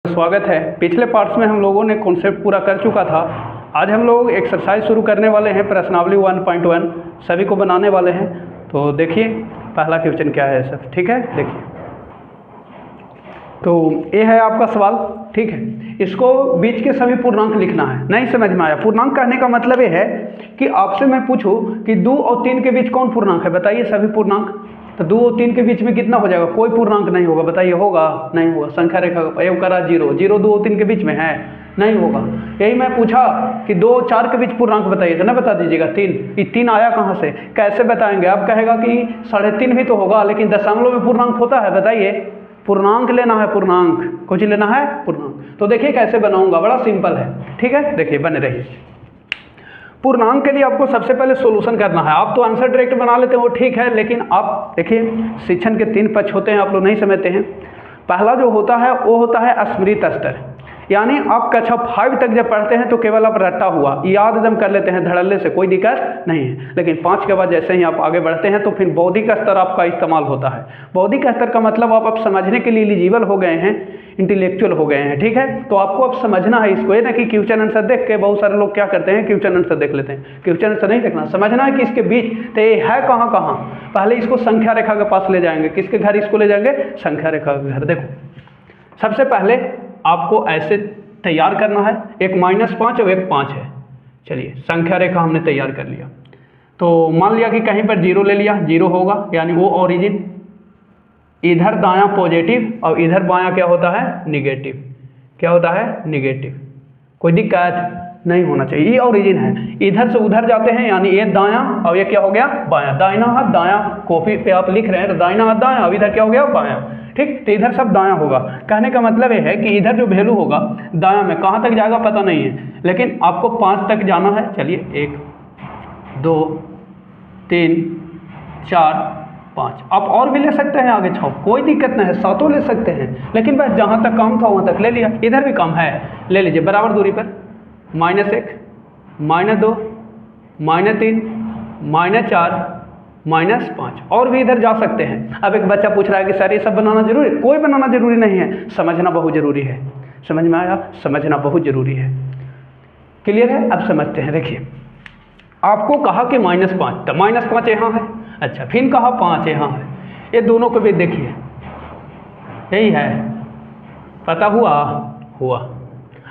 स्वागत है। पिछले पार्ट्स में हम लोगों ने कॉन्सेप्ट पूरा कर चुका था। आज हम लोग एक्सरसाइज शुरू करने वाले हैं। प्रश्नावली 1.1 सभी को बनाने वाले हैं। तो देखिए पहला क्वेश्चन क्या है सब, ठीक है। देखिए तो ये है आपका सवाल, ठीक है। इसको बीच के सभी पूर्णांक लिखना है। नहीं समझ में आया? पूर्णांक कहने का मतलब ये है कि आपसे मैं पूछूं कि 2 और 3 के बीच कौन पूर्णांक है, बताइए सभी पूर्णांक। तो 2 और 3 के बीच में कितना हो जाएगा? कोई पूर्णांक नहीं होगा, बताइए होगा? नहीं होगा। संख्या रेखा का प्रयोग करा 0, 0 2 और 3 के बीच में है, नहीं होगा। यही मैं पूछा कि 2 और 4 के बीच पूर्णांक बताइए, तो ना बता दीजिएगा 3। ये 3 आया कहाँ से, कैसे बताएंगे? आप कहेगा कि 3.5 भी तो होगा, लेकिन दशमलव में पूर्णांक होता है, बताइए। पूर्णांक लेना है, पूर्णांक कुछ लेना है, पूर्णांक। तो देखिए कैसे बनाऊंगा, बड़ा सिंपल है, ठीक है। देखिए बने रहिए। पूर्णांक के लिए आपको सबसे पहले सॉल्यूशन करना है। आप तो आंसर डायरेक्ट बना लेते हैं, वो ठीक है, लेकिन आप देखिए शिक्षण के 3 पक्ष होते हैं, आप लोग नहीं समझते हैं। पहला जो होता है वो होता है स्मृति स्तर, यानी आप कक्षा 5 तक जब पढ़ते हैं तो केवल आप रट्टा हुआ याद एकदम कर लेते हैं धड़ल्ले से, कोई दिक्कत नहीं है। लेकिन 5 के बाद जैसे ही आप आगे बढ़ते हैं तो फिर बौद्धिक स्तर आपका इस्तेमाल होता है। बौद्धिक स्तर का मतलब आप अब समझने के लिए एलिजिबल हो गए हैं, इंटेलेक्चुअल हो गए हैं, ठीक है। तो आपको अब समझना है इसको, ये ना कि क्वेश्चन आंसर देख के बहुत सारे लोग क्या करते हैं, क्वेश्चन आंसर देख लेते हैं। क्वेश्चन आंसर नहीं देखना, समझना है कि इसके बीच तो ये है कहाँ कहाँ। पहले इसको संख्या रेखा के पास ले जाएंगे। किसके घर इसको ले जाएंगे? संख्या रेखा के घर। देखो सबसे पहले आपको ऐसे तैयार करना है, एक -5 और एक 5 है। चलिए संख्या रेखा हमने तैयार कर लिया। तो मान लिया कि कहीं पर 0 ले लिया, 0 होगा यानी वो ओरिजिन। इधर दायां पॉजिटिव और इधर बायां क्या होता है, निगेटिव। क्या होता है? निगेटिव। कोई दिक्कत नहीं होना चाहिए, ये ओरिजिन है। इधर से उधर जाते हैं यानी ये दायां और ये क्या हो गया, बायां। दाहिना हाथ दायां, कॉपी पे आप लिख रहे हैं तो दाहिना हाथ दायां, अब इधर क्या हो गया, बायां, ठीक। तो इधर सब दायां होगा। कहने का मतलब ये है कि इधर जो वैल्यू होगा दायां में, कहाँ तक जाएगा पता नहीं है, लेकिन आपको 5 तक जाना है। चलिए 1 2 3 4 5, आप और भी ले सकते हैं आगे 6, कोई दिक्कत नहीं है, 7 ले सकते हैं, लेकिन बस जहाँ तक काम था वहाँ तक ले लिया। इधर भी काम है, ले लीजिए बराबर दूरी पर। -1 -2 -3 -4 -5, और भी इधर जा सकते हैं। अब एक बच्चा पूछ रहा है कि सर ये सब बनाना जरूरी है? कोई बनाना जरूरी नहीं है, समझना बहुत जरूरी है। समझ में आया? समझना बहुत जरूरी है। क्लियर है? अब समझते हैं। देखिए आपको कहा कि -5, तो -5 यहाँ है, अच्छा। फिर कहा 5 यहाँ है, ये दोनों को भी देखिए यही है, पता हुआ।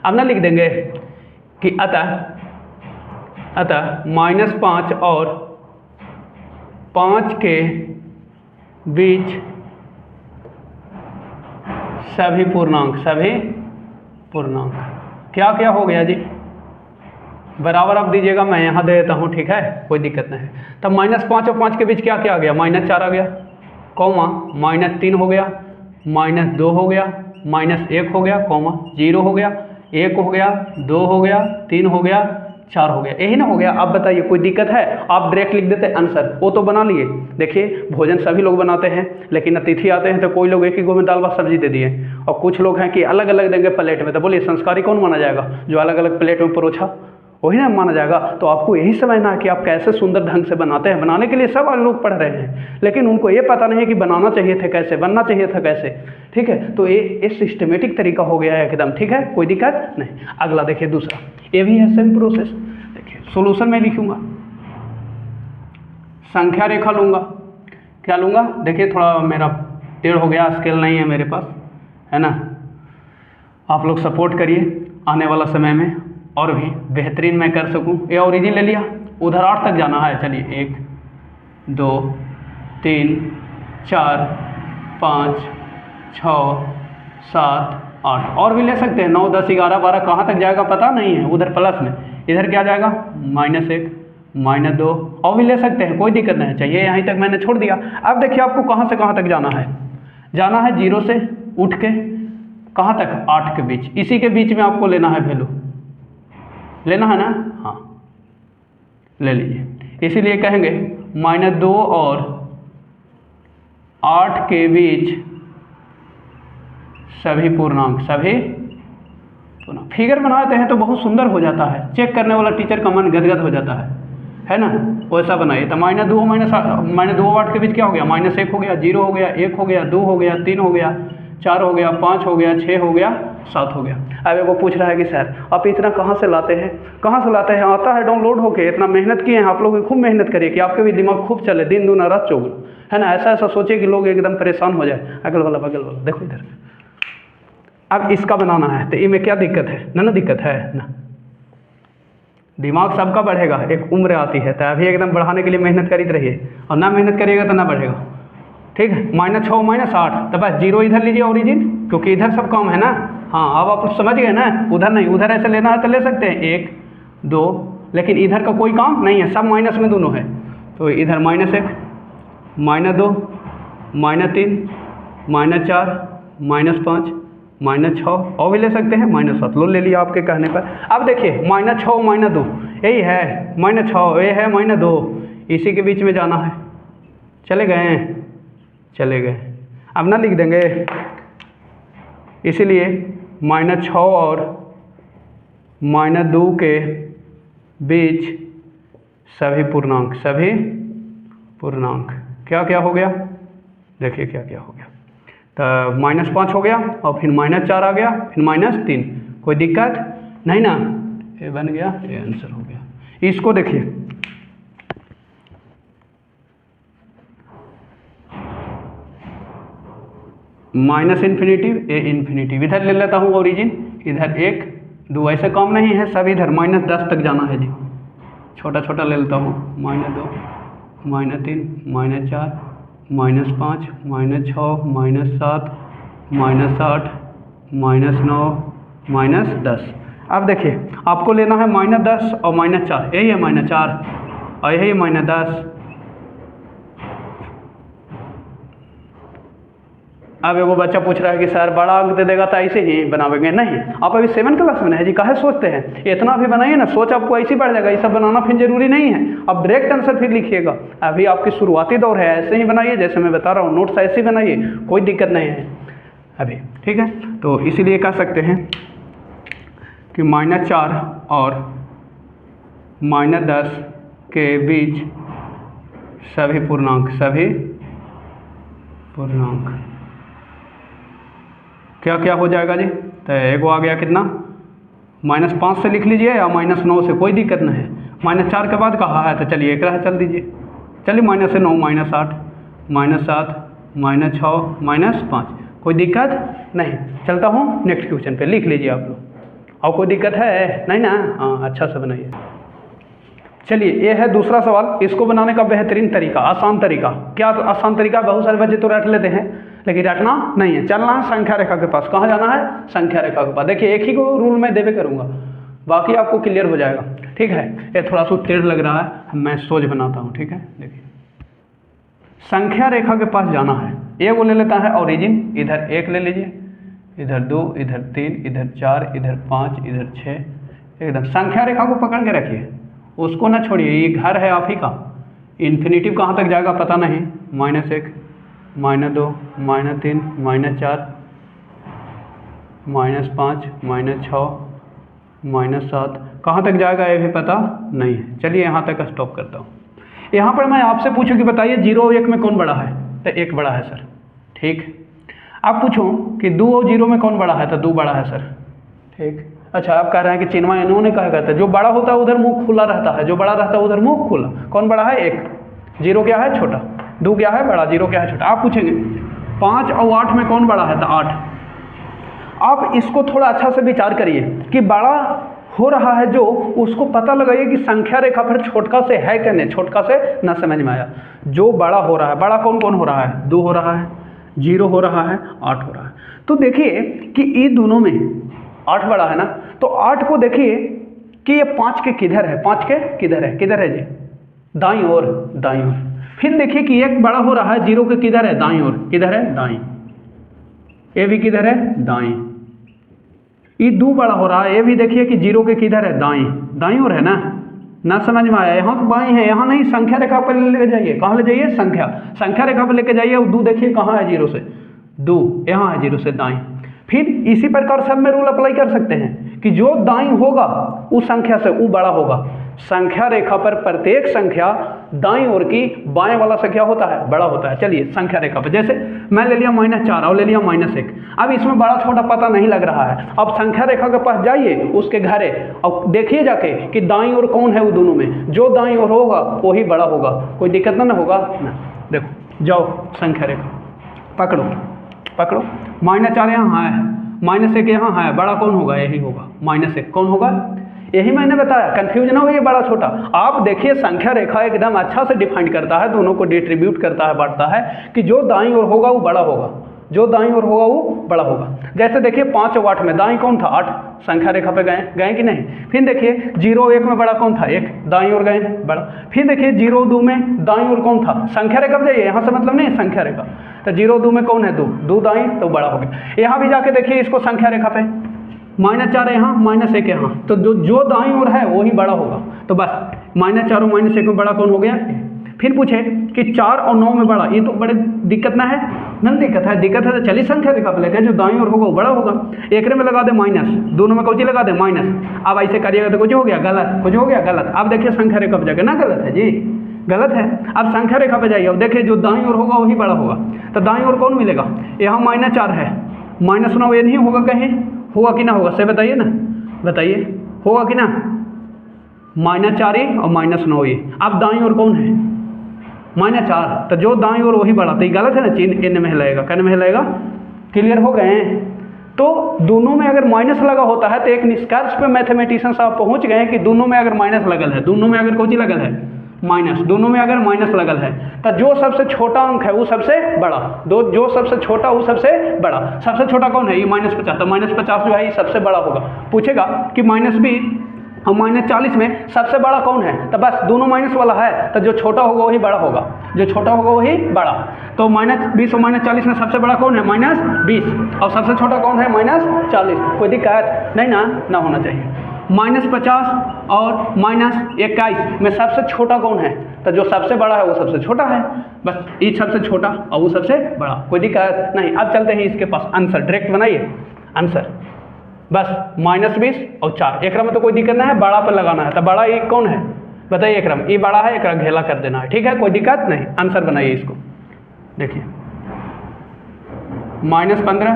अब ना लिख देंगे कि अतः -5 और 5 के बीच सभी पूर्णांक क्या क्या हो गया जी, बराबर आप दीजिएगा, मैं यहाँ दे देता हूँ, ठीक है, कोई दिक्कत नहीं है। तब -5 और 5 के बीच क्या क्या आ गया, -4 आ गया, कॉमा -3 हो गया, -2 हो गया, -1 हो गया, कॉमा 0 हो गया, 1 हो गया, 2 हो गया, 3 हो गया, 4 हो गया। यही ना हो गया? आप बताइए कोई दिक्कत है? आप डायरेक्ट लिख देते आंसर, वो तो बना लिए। देखिए भोजन सभी लोग बनाते हैं, लेकिन अतिथि आते हैं तो कोई लोग एक ही गो में दाल भात सब्जी दे दिए, और कुछ लोग हैं कि अलग अलग देंगे प्लेट में। तो बोलिए संस्कारी कौन माना जाएगा? जो अलग अलग प्लेट में परोछा, वही ना माना जाएगा। तो आपको यही समझना है कि आप कैसे सुंदर ढंग से बनाते हैं। बनाने के लिए सब लोग पढ़ रहे हैं, लेकिन उनको ये पता नहीं है कि बनाना चाहिए था कैसे, बनना चाहिए था कैसे, ठीक है। तो ये सिस्टमेटिक तरीका हो गया है एकदम, ठीक है, कोई दिक्कत नहीं। अगला देखिए दूसरा, ये भी है सेम प्रोसेस। देखिए सोल्यूशन में लिखूंगा, संख्या रेखा लूंगा। क्या लूंगा? देखिए थोड़ा मेरा टेढ़ हो गया, स्केल नहीं है मेरे पास, है ना। आप लोग सपोर्ट करिए आने वाला समय में और भी बेहतरीन मैं कर सकूं। ये ओरिजिन ले लिया, उधर 8 तक जाना है। चलिए 1 2 3 4 5 6 7 8, और भी ले सकते हैं, 9 10 11 12, कहाँ तक जाएगा पता नहीं है। उधर प्लस में, इधर क्या जाएगा, -1 -2, और भी ले सकते हैं, कोई दिक्कत नहीं। चाहिए यहीं तक मैंने छोड़ दिया। अब देखिए आपको कहाँ से कहाँ तक जाना है। जाना है 0 से उठ के कहाँ तक, 8 के बीच। इसी के बीच में आपको लेना है वैल्यू, लेना है ना, हाँ ले लीजिए। इसीलिए कहेंगे -2 और 8 के बीच सभी पूर्णांक फिगर बनाते हैं तो बहुत सुंदर हो जाता है, चेक करने वाला टीचर का मन गदगद हो जाता है ना। वैसा बनाइए। तो -2 8 के बीच क्या हो गया, -1 हो गया, 0 हो गया, 1 हो गया, 2 हो गया, 3 हो गया, 4 हो गया, 5 हो गया, 6 हो गया, 7 हो गया। अब वो पूछ रहा है कि सर आप इतना कहाँ से लाते हैं, कहाँ से लाते हैं? आता है डाउनलोड होके, इतना मेहनत किए हैं आप लोग, खूब मेहनत करिए कि आपके भी दिमाग खूब चले, दिन दूना रात चौगुना, है ना। ऐसा ऐसा सोचिए कि लोग एकदम परेशान हो जाए, अगल वाला बगल वाला। देखो इधर, अब इसका बनाना है तो इनमें क्या दिक्कत है ना दिक्कत है ना। दिमाग सबका बढ़ेगा, एक उम्र आती है तो अभी एकदम बढ़ाने के लिए मेहनत करते रहिए, और ना मेहनत करिएगा तो ना बढ़ेगा, ठीक है। -6 -8 तो बस 0 इधर लीजिए ओरिजिन, क्योंकि इधर सब काम है ना। हाँ, अब आप समझ गए ना, उधर नहीं, उधर ऐसे लेना है तो ले सकते हैं 1 2, लेकिन इधर का कोई काम नहीं है, सब माइनस में दोनों है। तो इधर -1 -2 -3 -4 -5 -6, और भी ले सकते हैं -7, लो ले लिया आपके कहने पर। अब देखिए -6 -2 यही है, -6 ये है -2, इसी के बीच में जाना है। चले गए, चले गए। अब ना लिख देंगे, इसीलिए -6 और -2 के बीच सभी पूर्णांक, सभी पूर्णांक क्या क्या हो गया, देखिए क्या क्या हो गया। तो -5 हो गया, और फिर -4 आ गया, फिर -3, कोई दिक्कत नहीं ना, ये बन गया, ये आंसर हो गया। इसको देखिए, -∞ ए इन्फिनिटी, इधर ले लेता हूँ ओरिजिन, इधर 1 2, ऐसे काम नहीं है, सब इधर -10 तक जाना है जी। छोटा छोटा ले लेता हूँ, -2 -3 -4 -5 -6 -7 -8 -9 -10। अब देखिए आपको लेना है -10 और -4, यही है -4 और यही -10। अब वो बच्चा पूछ रहा है कि सर बड़ा अंक दे देगा तो ऐसे ही बनावेंगे, नहीं, आप अभी 7 क्लास में है जी, काहे सोचते हैं, इतना भी बनाइए ना, सोच आपको ऐसी बढ़ जाएगा, ये सब बनाना फिर जरूरी नहीं है, आप डायरेक्ट आंसर फिर लिखिएगा। अभी आपकी शुरुआती दौर है, ऐसे ही बनाइए जैसे मैं बता रहा हूँ, नोट्स ऐसे ही बनाइए, कोई दिक्कत नहीं है अभी, ठीक है। तो इसीलिए कह सकते हैं कि -4 और -10 के बीच सभी पूर्णांक, सभी पूर्णांक क्या क्या हो जाएगा जी। तो एक आ गया कितना, -5 से लिख लीजिए या -9 से, कोई दिक्कत नहीं है। -4 के बाद कहा है तो चलिए एक रहा चल दीजिए, चलिए -9 -8 -7 -6 -5, कोई दिक्कत नहीं। चलता हूँ नेक्स्ट क्वेश्चन पे, लिख लीजिए आप लोग, और कोई दिक्कत है नहीं ना, हाँ अच्छा से बनाइए। चलिए ये है दूसरा सवाल, इसको बनाने का बेहतरीन तरीका, आसान तरीका। क्या आसान तरीका, बहुत सारे बच्चे तो रट लेते हैं, लेकिन रटना नहीं है, चलना है संख्या रेखा के पास। कहाँ जाना है, संख्या रेखा के पास। देखिए एक ही को रूल मैं देवे करूँगा, बाकी आपको क्लियर हो जाएगा, ठीक है। ये थोड़ा सा टेढ़ लग रहा है, मैं सोच बनाता हूँ, ठीक है। देखिए संख्या रेखा के पास जाना है, एक वो ले लेता है ओरिजिन, इधर 1 ले लीजिए, इधर 2 इधर 3 इधर 4 इधर 5 इधर 6, एकदम संख्या रेखा को पकड़ के रखिए, उसको ना छोड़िए, ये घर है आप ही का। इन्फिनिटिव कहाँ तक जाएगा पता नहीं, -1 -2 -3 -4 -5 -6 -7, कहाँ तक जाएगा ये भी पता नहीं है। चलिए यहाँ तक स्टॉप करता हूँ। यहाँ पर मैं आपसे पूछूं कि बताइए 0 और 1 में कौन बड़ा है, तो 1 बड़ा है सर, ठीक। आप पूछूं कि 2 और 0 में कौन बड़ा है, तो 2 बड़ा है सर, ठीक। अच्छा आप कह रहे हैं कि चिन्हवा इन्होंने कहा करता है, जो बड़ा होता है उधर मुंह खुला रहता है, जो बड़ा रहता है उधर मुंह खुला। कौन बड़ा है, 1, 0 क्या है छोटा, 2 क्या है बड़ा, 0 क्या है छोटा। आप पूछेंगे 5 और 8 में कौन बड़ा है, तो 8। आप इसको थोड़ा अच्छा से विचार करिए कि बड़ा हो रहा है जो, उसको पता लगाइए कि संख्या रेखा पर छोटका से है क्या नहीं, छोटका से ना समझ में आया। जो बड़ा हो रहा है, बड़ा कौन कौन हो रहा है, 2 हो रहा है, 0 हो रहा है, 8 हो रहा है। तो देखिए कि ये दोनों में 8 बड़ा है ना, तो 8 को देखिए कि ये 5 के किधर है, 5 के किधर है, किधर है जी, दाईं ओर, दाईं ओर। फिर देखिए कि 1 बड़ा हो रहा है 0 के किधर है, दाईं ओर, किधर है, दाईं। ये भी किधर है, दाईं। ये 2 बड़ा हो रहा है, ये भी देखिए कि 0 के किधर है, दाईं, दाईं ओर है ना समझ में आया। यहाँ तो बाईं है, यहाँ नहीं, संख्या रेखा पर लेके जाइए, कहाँ ले जाइए, संख्या रेखा पर लेके जाइए, और 2 देखिए कहाँ है 0 से, 2 यहाँ है 0 से दाईं। फिर इसी प्रकार सब में रूल अप्लाई कर सकते हैं कि जो दाईं होगा उस संख्या से वो बड़ा होगा, संख्या रेखा पर प्रत्येक संख्या दाईं ओर की बाएं वाला संख्या होता है, बड़ा होता है। चलिए संख्या रेखा पर जैसे मैं ले लिया -4 और ले लिया -1, अब इसमें बड़ा छोटा पता नहीं लग रहा है। अब संख्या रेखा के पास जाइए, उसके घरे और देखिए जाके कि दाईं ओर कौन है वो दोनों में, जो दाईं ओर होगा वही बड़ा होगा, कोई दिक्कत ना होगा ना। देखो जाओ संख्या रेखा पकड़ो पकड़ो, -4 यहाँ है, -1 यहाँ है, बड़ा कौन होगा, यही होगा -1 कौन होगा, यही मैंने बताया। कंफ्यूजन हो ये बड़ा छोटा। आप देखिए संख्या रेखा एकदम अच्छा से डिफाइन करता है, दोनों को डिस्ट्रीब्यूट करता है, बांटता है कि जो दाईं ओर होगा वो बड़ा होगा, जो दाईं ओर होगा वो बड़ा होगा। जैसे देखिए 5 और 8 में दाईं कौन था, 8, संख्या रेखा पे गए कि नहीं। फिर देखिए 0 और 1 में बड़ा कौन था, 1, दाईं ओर गए बड़ा। फिर देखिए 0 और 2 में दाईं ओर कौन था, संख्या रेखा पे जाइए, यहाँ से मतलब नहीं संख्या रेखा, तो 0 और 2 में कौन है, 2 दाईं, तो बड़ा हो गया। यहाँ भी जाके देखिए इसको संख्या रेखा पे -4 यहाँ, -1 यहाँ, तो जो दाईं ओर है वही बड़ा होगा। तो बस -4 और -1 में बड़ा कौन हो गया। फिर पूछे कि 4 और 9 में बड़ा, ये तो बड़े दिक्कत ना है, नहीं दिक्कत है तो चलिए संख्या रेखा पे लेते हैं, जो दाईं ओर होगा वो बड़ा होगा। एक में लगा दे माइनस, दोनों में कौची लगा दे माइनस। अब ऐसे करिएगा तो कुछ हो गया गलत, कुछ हो गया गलत। अब देखिए संख्या रेखा पे जाकर ना गलत है जी, गलत है। अब संख्या रेखा पे जाइए, अब देखिए जो दाईं ओर होगा वही बड़ा होगा। तो दाईं ओर कौन मिलेगा, यहाँ -4 है, -9 ये नहीं होगा, कहीं होगा कि ना होगा, से बताइए ना, बताइए होगा कि ना, -4 और -9 अब दाईं ओर कौन है, -4, तो जो दाईं ओर वही बड़ा, तो ये गलत है ना, चिन्ह इन में हिलाएगा, कन में हिलाएगा। क्लियर हो गए। तो दोनों में अगर माइनस लगा होता है तो एक निष्कर्ष पे मैथमेटिशियन साहब पहुंच गए कि दोनों में अगर माइनस लगल है, दोनों में अगर कोई लगल है माइनस, दोनों में अगर माइनस लगल है तो जो सबसे छोटा अंक है वो सबसे बड़ा, जो सबसे छोटा वो सबसे बड़ा। सबसे छोटा कौन है, ये -50, तो -50 जो है ये सबसे बड़ा होगा। पूछेगा कि -20 और -40 में सबसे बड़ा कौन है, तो बस दोनों माइनस वाला है, तो जो छोटा होगा वही बड़ा होगा, जो छोटा होगा वही बड़ा। तो -20 और -40 में सबसे बड़ा कौन है, -20, और सबसे छोटा कौन है, -40। कोई दिक्कत नहीं ना होना चाहिए। -50 और -21 में सबसे छोटा कौन है, तो जो सबसे बड़ा है वो सबसे छोटा है, बस ये सबसे छोटा और वो सबसे बड़ा, कोई दिक्कत नहीं। अब चलते हैं इसके पास, आंसर डायरेक्ट बनाइए, आंसर बस -20 और 4, एक में तो कोई दिक्कत नहीं है, बड़ा पर लगाना है, तो बड़ा ये कौन है बताइए, एक ये बड़ा है, एक घेला कर देना है, ठीक है, कोई दिक्कत नहीं। आंसर बनाइए इसको, देखिए -15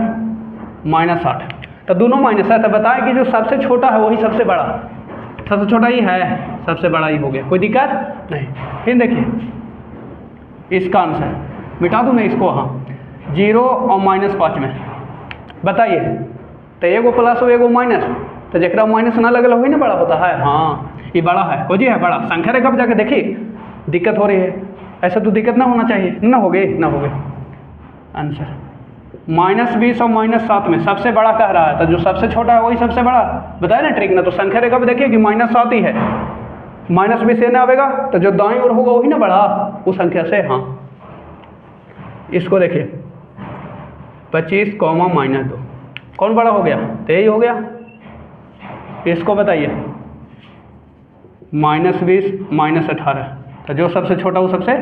-8, तो दोनों माइनस है, तो बताएं कि जो सबसे छोटा है वही सबसे बड़ा, सबसे छोटा ही है, सबसे बड़ा ही हो गया, कोई दिक्कत नहीं। फिर देखिए इसका आंसर मिटा दूँ मैं इसको, हाँ 0 और -5 में बताइए, तो एगो प्लस हो एगो माइनस, तो जरा माइनस ना लगल वही ना बड़ा होता है, हाँ ये बड़ा है, कोई जी है बड़ा। संख्या रेखा पर जाके देखिए दिक्कत हो रही है, ऐसा तो दिक्कत ना होना चाहिए, ना हो गए आंसर। -20 और -7 में सबसे बड़ा कह रहा है, तो जो सबसे छोटा है वही सबसे बड़ा, बताया ना ट्रिक ना। तो संख्या रेखा पे देखिए कि -7 ही है, -20 से ना आएगा, तो जो दाईं ओर होगा वही ना बड़ा वो संख्या से, हाँ। इसको देखिए 25, -2 कौन बड़ा हो गया, तो यही हो गया। इसको बताइए -20 -18, तो जो सबसे छोटा वो सबसे,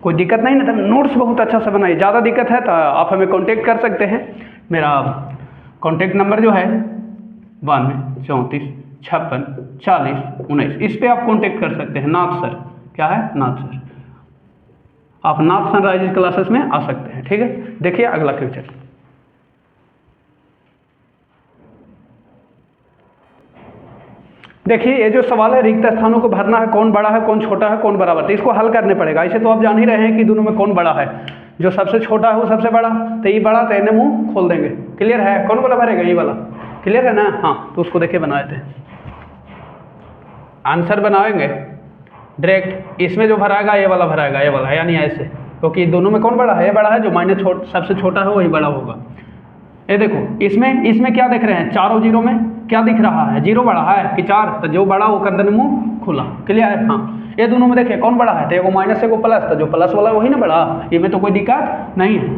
कोई दिक्कत नहीं ना। नोट्स बहुत अच्छा से बनाइए, ज़्यादा दिक्कत है तो आप हमें कांटेक्ट कर सकते हैं। मेरा कांटेक्ट नंबर जो है 92 34 56 40 19, इस पे आप कांटेक्ट कर सकते हैं। नाथ सर, क्या है नाथ सर, आप नाथ सनराइज क्लासेस में आ सकते हैं, ठीक है। देखिए अगला क्वेश्चन, देखिए ये जो सवाल है रिक्त स्थानों को भरना है, कौन बड़ा है कौन छोटा है कौन बराबर, तो इसको हल करने पड़ेगा। इसे तो आप जान ही रहे हैं कि दोनों में कौन बड़ा है, जो सबसे छोटा है वो सबसे बड़ा, तो ये बड़ा, तो इन्हें मुंह खोल देंगे। क्लियर है, कौन वाला भरेगा, ये वाला, क्लियर है ना, हाँ। तो उसको देखिए बनाए थे, आंसर बनाएंगे डायरेक्ट, इसमें जो भराएगा ये वाला भराएगा, ये वाला, यानी ऐसे, क्योंकि दोनों में कौन बड़ा है, ये बड़ा है, जो माइनस सबसे छोटा है वही बड़ा होगा। ये देखो इसमें क्या देख रहे हैं, 4 और 0 में क्या दिख रहा है, 0 बड़ा है कि 4, तो जो बड़ा वो कर देने मुंह खुला, क्लियर, हाँ। ये दोनों में देखिए कौन बड़ा है, तो एगो माइनस एगो प्लस, तो जो प्लस वाला वही ना बड़ा, ये में तो कोई दिक्कत नहीं है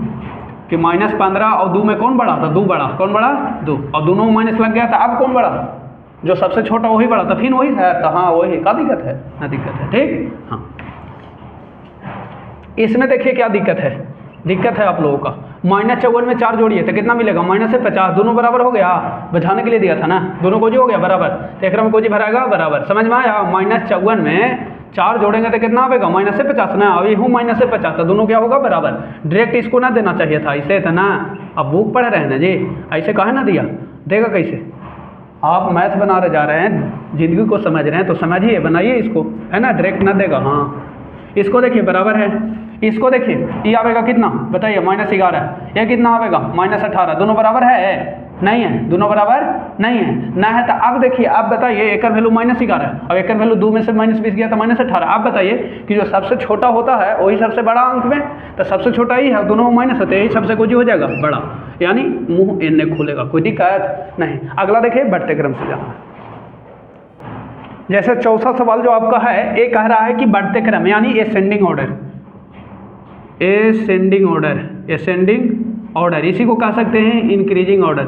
कि -15 और 2 में कौन बड़ा, तो 2 बड़ा, कौन बड़ा 2, और दोनों में माइनस लग गया, तो अब कौन बड़ा, जो सबसे छोटा वही बड़ा, तो फिर वही है, तो हाँ वही, क्या दिक्कत है, ना दिक्कत है, ठीक, हाँ। इसमें देखिए क्या दिक्कत है, दिक्कत है आप लोगों का, -54 में 4 जोड़िए तो कितना मिलेगा -50, दोनों बराबर हो गया, बचाने के लिए दिया था ना, दोनों को जी हो गया बराबर, तो एक में को जी भराएगा बराबर, समझ में आया। -54 में 4 जोड़ेंगे तो कितना आएगा -50 ना, अभी हूँ -50, तो दोनों क्या होगा बराबर। डायरेक्ट इसको ना देना चाहिए था, ऐसे था ना, अब बुक पढ़ रहे हैं ना जी, ऐसे कहे ना दिया, देगा कैसे। आप मैथ बना रहे जा रहे हैं, जिंदगी को समझ रहे हैं तो समझिए, बनाइए इसको, है ना, डायरेक्ट ना देगा। हाँ इसको देखिए बराबर है, इसको देखिए ये आवेगा कितना बताइए -11, ये कितना आवेगा -18, दोनों बराबर है नहीं है, दोनों बराबर नहीं है ना है। तो अब देखिए, अब बताइए एक वैल्यू -11, अब एक वैल्यू 2 में से -20 गया तो -18। आप बताइए कि जो सबसे छोटा होता है वही सबसे बड़ा अंक में, तो सबसे छोटा ही है, दोनों में माइनस होते हैं, यही सबसे कुछ हो जाएगा बड़ा, यानी मुंह इनने खुलेगा, कोई दिक्कत नहीं। अगला देखिए बढ़ते क्रम से जाना, जैसे चौथा सवाल जो आपका है, ये कह रहा है कि बढ़ते क्रम यानी ascending order, ascending order, ascending order, इसी को कह सकते हैं इंक्रीजिंग ऑर्डर,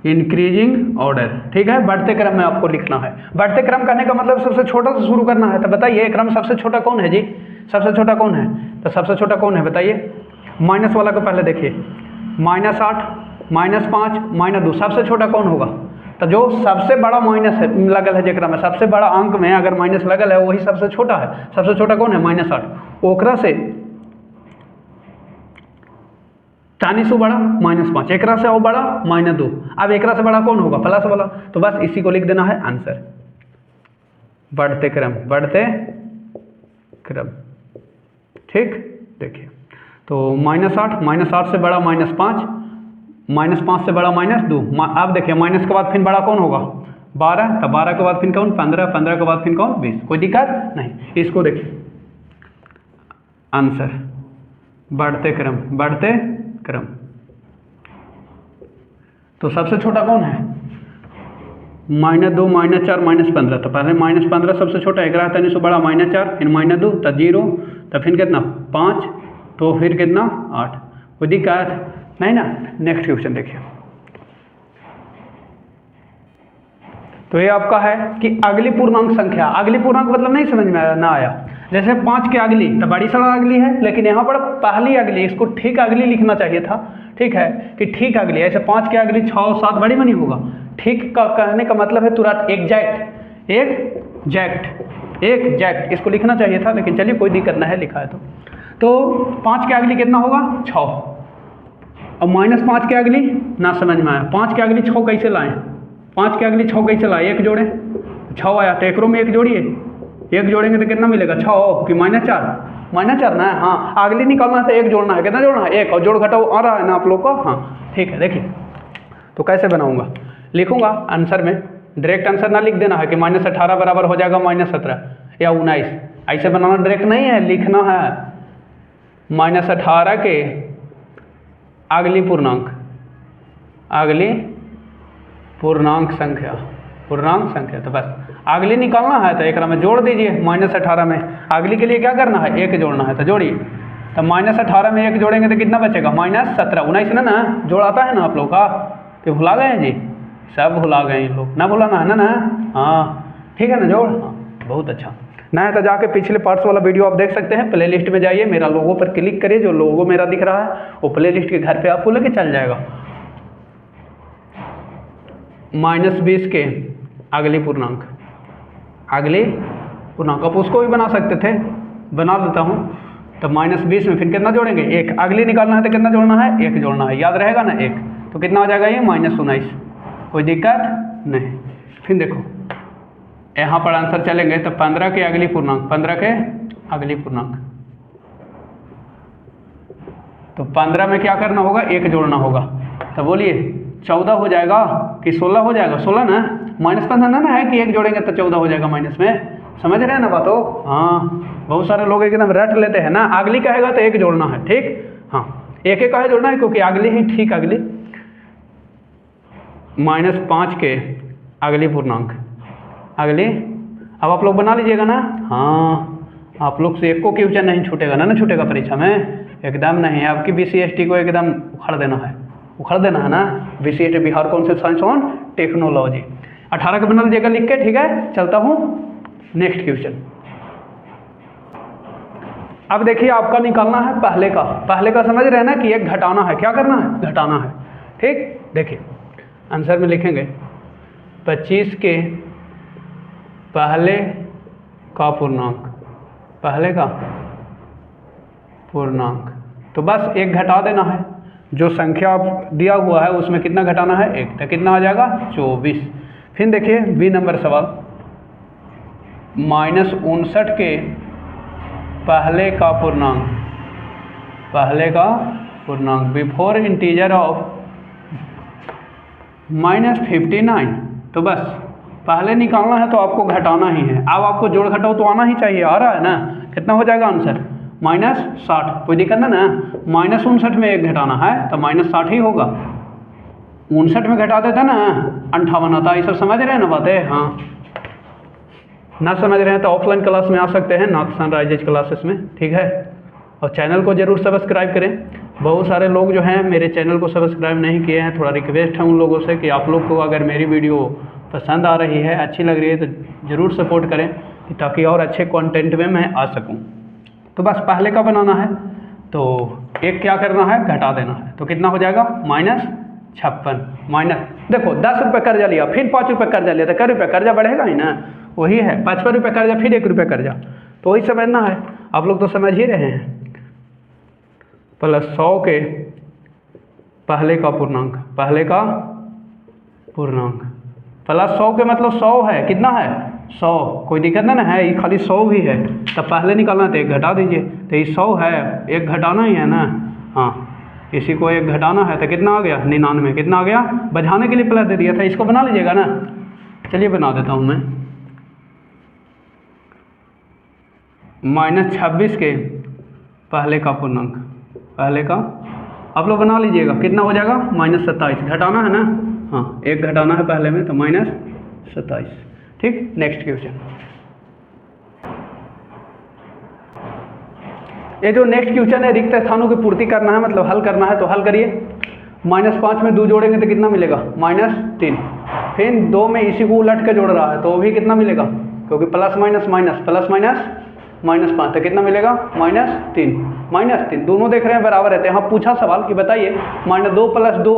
इंक्रीजिंग ऑर्डर, ठीक है। बढ़ते क्रम में आपको लिखना है, बढ़ते क्रम करने का मतलब सबसे छोटा से शुरू करना है। तो बताइए क्रम सबसे छोटा कौन है जी, सबसे छोटा कौन है, तो सबसे छोटा कौन है बताइए, माइनस वाला को पहले देखिए, -8, -5, -2, सबसे छोटा कौन होगा, तो जो सबसे बड़ा माइनस है लगल है जेकरा में, सबसे बड़ा अंक में अगर माइनस लगल है वही सबसे छोटा है। सबसे छोटा कौन है -8, ओकरा से तानी सो बड़ा -5, एकरा से और बड़ा -2, अब एकरा से बड़ा कौन होगा प्लस वाला, तो बस इसी को लिख देना है आंसर, बढ़ते क्रम, बढ़ते क्रम, ठीक। देखिए तो -8 से बड़ा -5, -5 से बड़ा -2, अब देखिए माइनस के बाद फिर बड़ा कौन होगा 12, तो 12 के बाद फिर कौन 15, 15 के बाद फिर कौन 20, कोई दिक्कत नहीं। इसको देखिए आंसर बढ़ते क्रम, बढ़ते क्रम, तो सबसे छोटा कौन है -2, -4, -15, तो पहले -15 सबसे छोटा, एक रहता है बड़ा -4, फिर -2, तो 0, तो फिर कितना 5, तो फिर कितना 8, कोई दिक्कत नहीं ना। नेक्स्ट क्वेश्चन देखिए, तो ये आपका है कि अगली पूर्णांक संख्या, अगली पूर्णांक मतलब नहीं समझ में आया ना आया, जैसे 5 के अगली तो बड़ी सारा अगली है, लेकिन यहाँ पर पहली अगली, इसको ठीक अगली लिखना चाहिए था, ठीक है कि ठीक अगली, ऐसे 5 के अगली 6 और 7 बड़ी बनी होगा, ठीक का कहने का मतलब है तुरंत एग्जैक्ट, एग्जैक्ट इसको लिखना चाहिए था, लेकिन चलिए कोई दिक्कत नहीं है, लिखा है तो 5 के अगली कितना होगा 6, और -5 के अगली ना समझ में आया, 5 के अगली 6 कैसे लाएं, 5 के अगली 6 कैसे लाए, एक जोड़े 6 आया, तो एकरों में एक जोड़िए, एक जोड़ेंगे तो कितना मिलेगा 6 कि -4 ना, हाँ अगली निकालना है तो एक जोड़ना है, कितना जोड़ना है 1, और जोड़ घटाओ आ रहा है ना आप लोग को, हाँ ठीक है। देखिए तो कैसे बनाऊंगा, लिखूंगा आंसर में, डायरेक्ट आंसर ना लिख देना है कि -18 बराबर हो जाएगा -17 या 19, ऐसे बनाना डायरेक्ट नहीं है, लिखना है -18 के अगली पूर्णांक, अगली पूर्णांक संख्या, तो बस अगली निकालना है तो एक में जोड़ दीजिए, -18 में अगली के लिए क्या करना है 1 जोड़ना है, तो जोड़िए, तो -18 में 1 जोड़ेंगे तो कितना बचेगा -17, 19 ना जोड़ आता है ना आप लोग का, कि भुला गए हैं जी, सब भुला गए हैं लोग, ना भुलाना है ना, हाँ ठीक है ना जोड़, हाँ बहुत अच्छा ना है तो जाके पिछले पार्ट्स वाला वीडियो आप देख सकते हैं, प्ले लिस्ट में जाइए, मेरा लोगो पर क्लिक करिए, जो लोगो मेरा दिख रहा है वो प्ले लिस्ट के घर पे आपको लेके चल जाएगा। -20 के अगली पूर्णांक, आप उसको भी बना सकते थे, बना देता हूँ, तो -20 में फिर कितना जोड़ेंगे 1, अगली निकालना है तो कितना जोड़ना है 1 जोड़ना है, याद रहेगा ना 1, तो कितना हो जाएगा ये -19, कोई दिक्कत नहीं। फिर देखो यहाँ पर आंसर चलेंगे तो 15 के अगली पूर्णांक, 15 के अगली पूर्णांक, तो 15 में क्या करना होगा 1 जोड़ना होगा, तो बोलिए 14 हो जाएगा कि 16 हो जाएगा, 16 ना, -15 ना है कि 1 जोड़ेंगे तो 14 हो जाएगा माइनस में, समझ रहे हैं ना बात हो, हाँ बहुत सारे लोग एकदम रट लेते हैं ना, अगली कहेगा तो 1 जोड़ना है, ठीक हाँ, एक कहे जोड़ना है क्योंकि अगली ही ठीक अगली, -5 के अगली पूर्णांक, अगली, अब आप लोग बना लीजिएगा ना, हाँ आप लोग से एक को क्वेश्चन नहीं छूटेगा ना छूटेगा परीक्षा में, एकदम नहीं, आपकी BCST को एकदम उखाड़ देना है ना, BCST Bihar council science on technology, 18 का बना लीजिएगा लिख के, ठीक है। चलता हूँ नेक्स्ट क्वेश्चन, अब देखिए आपका निकालना है पहले का समझ रहे हैं ना कि एक घटाना है, क्या करना है, घटाना है। ठीक, देखिए आंसर में लिखेंगे 25 के पहले का पूर्णांक, पहले का पूर्णांक, तो बस एक घटा देना है। जो संख्या दिया हुआ है उसमें कितना घटाना है, एक, तो कितना आ जाएगा 24। फिर देखिए बी नंबर सवाल, -59 के पहले का पूर्णांक, पहले का पूर्णांक बिफोर इंटीजर ऑफ -59, तो बस पहले निकालना है तो आपको घटाना ही है। अब आपको जोड़ घटाओ तो आना ही चाहिए, आ रहा है ना, कितना हो जाएगा आंसर -60, कोई दिक्कत ना ना, -59 में एक घटाना है तो -60 ही होगा। 59 में घटा देता ना 58 आता, ये सब समझ रहे हैं ना बातें। हाँ, ना समझ रहे हैं तो ऑफलाइन क्लास में आ सकते हैं, नाथ सनराइजेज क्लासेस में, ठीक है। और चैनल को जरूर सब्सक्राइब करें। बहुत सारे लोग जो हैं मेरे चैनल को सब्सक्राइब नहीं किए हैं, थोड़ा रिक्वेस्ट है उन लोगों से कि आप लोग को अगर मेरी वीडियो पसंद आ रही है, अच्छी लग रही है, तो ज़रूर सपोर्ट करें ताकि और अच्छे कंटेंट में मैं आ सकूं। तो बस पहले का बनाना है तो एक क्या करना है, घटा देना है, तो कितना हो जाएगा -56 माइनस, देखो 10 रुपये कर्जा लिया, फिर 5 रुपये कर्जा लिया, तो कै रुपये कर्जा बढ़ेगा ही ना, वही है 55 रुपये कर्जा, फिर 1 रुपये कर्जा, तो वही समझना है। आप लोग तो समझ ही रहे हैं। +100 के पहले का पूर्णांक, पहले का पूर्णांक, +100 के मतलब 100 है, कितना है 100, कोई दिक्कत ना है, ये खाली 100 भी है, तब पहले निकालना तो एक घटा दीजिए, तो ये 100 है, एक घटाना ही है ना। हाँ, इसी को एक घटाना है तो कितना आ गया 99, कितना आ गया, बझाने के लिए प्लस दे दिया था, इसको बना लीजिएगा ना। चलिए बना देता हूँ मैं, -26 के पहले का पूर्णांक, पहले का आप लोग बना लीजिएगा, कितना हो जाएगा -27, घटाना है ना, हाँ एक घटाना है पहले में, तो -27। ठीक, नेक्स्ट क्वेश्चन। ये जो नेक्स्ट क्वेश्चन है, रिक्त स्थानों की पूर्ति करना है, मतलब हल करना है, तो हल करिए। -5 में 2 जोड़ेंगे तो कितना मिलेगा -3, फिर 2 में इसी को उलट के जोड़ रहा है तो भी कितना मिलेगा, क्योंकि plus minus minus, plus minus -5, तो कितना मिलेगा -3, -3 दोनों देख रहे हैं बराबर रहते हैं। हाँ, पूछा सवाल कि बताइए -2 + 2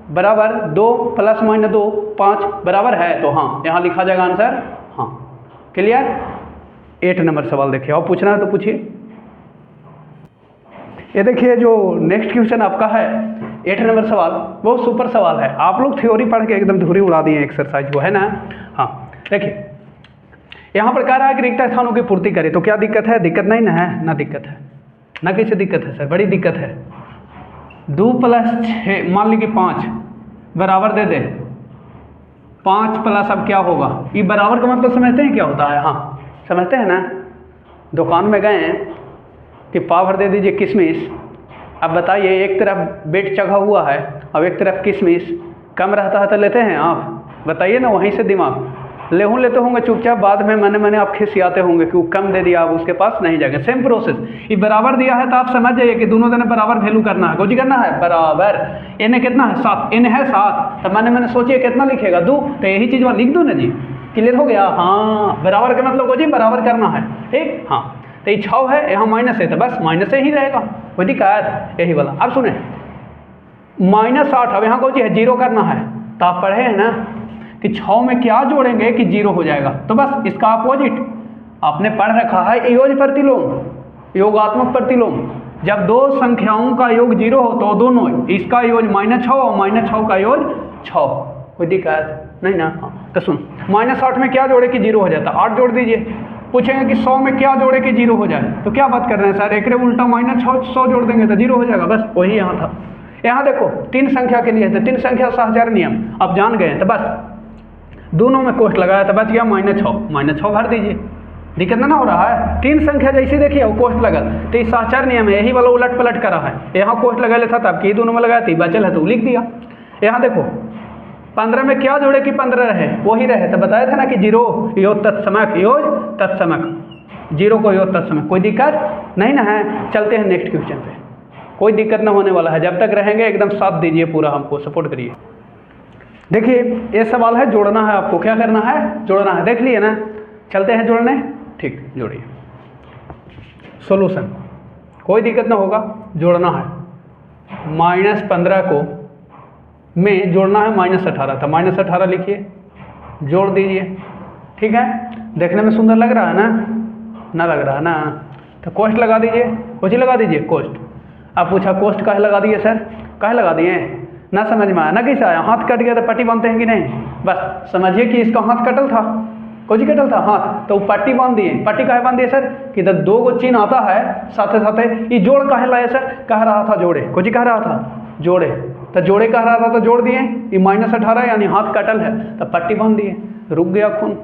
बराबर 2 + -2 5 बराबर है, तो हाँ यहाँ लिखा जाएगा आंसर। हाँ, क्लियर। 8 नंबर सवाल देखिए, और पूछना है तो पूछिए। ये देखिए जो नेक्स्ट क्वेश्चन आपका है 8 नंबर सवाल, बहुत सुपर सवाल है। आप लोग थ्योरी पढ़ के एकदम धुरी उड़ा दिए एक्सरसाइज को, है ना। हाँ देखिए, यहाँ पर कह रहा है कि रिक्त स्थानों की पूर्ति करें, तो क्या दिक्कत है, दिक्कत नहीं ना है, ना दिक्कत है, ना किसी दिक्कत है सर, बड़ी दिक्कत है। 2 + 6 मान लीजिए 5 बराबर दे दे, 5 प्लस अब क्या होगा, ये बराबर का मतलब समझते हैं क्या होता है। हाँ समझते हैं ना, दुकान में गए हैं कि पाव भर दे दीजिए किशमिश, अब बताइए एक तरफ बेट चढ़ा हुआ है, अब एक तरफ किशमिश कम रहता है तो लेते हैं आप, बताइए ना, वहीं से दिमाग लेते होंगे चुपचाप, बाद में मैंने आप खिसियाते होंगे कि वो कम दे दिया, आप उसके पास नहीं जाएंगे। सेम प्रोसेस, ये बराबर दिया है तो आप समझ जाइए कि दोनों जने बराबर वैल्यू करना है, कुछ करना है बराबर। इन्हें कितना है 7, इन्हें है 7, तो मैंने सोचिए कितना लिखेगा 2, तो यही चीज़ लिख दो ना जी, क्लियर हो गया। हाँ, बराबर का मतलब जी बराबर करना है, ठीक। हाँ, तो ये 6 है, यहाँ माइनस है, तो बस माइनस से ही रहेगा, कोई दिक्कत, यही वाला। अब सुने -8, अब यहाँ को है 0 करना है, तो आप पढ़े हैं ना कि 6 में क्या जोड़ेंगे कि 0 हो जाएगा, तो बस इसका अपोजिट आपने पढ़ रखा है, योग प्रतिलोम, योगात्मक प्रतिलोम। जब दो संख्याओं का योग 0 हो तो दोनों, इसका योग -6 और -6 का योग 6, कोई दिक्कत नहीं ना। हाँ, तो सुन, -8 में क्या जोड़े कि 0 हो जाता, 8 जोड़ दीजिए। पूछेंगे कि 100 में क्या जोड़े कि 0 हो जाए, तो क्या बात कर रहे हैं सर, एक उल्टा -100 जोड़ देंगे तो 0 हो जाएगा, बस वही यहाँ था। यहाँ देखो 3 संख्या के लिए, तो 3 संख्या सहचार नियम अब जान गए, तो बस दोनों में कोष्ठ लगाया तो बच गया -6 भर दीजिए, दिक्कत ना हो रहा है। 3 संख्या जैसे देखिए वो कोष्ठ लगा, तो इस सहचार नियम है, यही वाला उलट पलट करा है, यहाँ कोष्ठ लगा लेता था, आपकी दोनों में लगाया थी, बचल है तो लिख दिया। यहाँ देखो 15 में क्या जोड़े कि 15 रहे, वही रहे, तो बताया था ना कि 0 योग तत्समक, योग तत्समक, 0 को योग तत्समक, कोई दिक्कत नहीं ना है। चलते हैं नेक्स्ट क्वेश्चन पे, कोई दिक्कत ना होने वाला है, जब तक रहेंगे एकदम साथ दीजिए, पूरा हमको सपोर्ट करिए। देखिए ये सवाल है, जोड़ना है आपको, क्या करना है, जोड़ना है, देख लिए ना। चलते हैं जोड़ने, ठीक, जोड़िए। सॉल्यूशन कोई दिक्कत ना होगा, जोड़ना है। -15 को में जोड़ना है -18, तो -18 लिखिए, जोड़ दीजिए। ठीक है, देखने में सुंदर लग रहा है ना लग रहा है ना। तो कोष्ट लगा दीजिए, कुछ ही लगा दीजिए कोष्ट। अब पूछा कोष्ट काहे लगा दिए सर, काहे लगा दिए, ना समझ में आया ना, कैसा आया, हाथ कट गया तो पट्टी बांधते हैं कि नहीं, बस समझिए कि इसका हाथ कटल था, कुछ ही कटल था हाथ, तो पट्टी बांध दिए। पट्टी काहे बांध दिए सर, कि जब 2 गो चिन्ह आता है साथे साथे, ये जोड़ काहे लाए सर, कह रहा था जोड़े, कुछ ही कह रहा था जोड़े, तो जोड़े कह रहा था तो जोड़ दिए। ये -18 यानी हाथ कटल है तो पट्टी बांध दिए, रुक गया खून।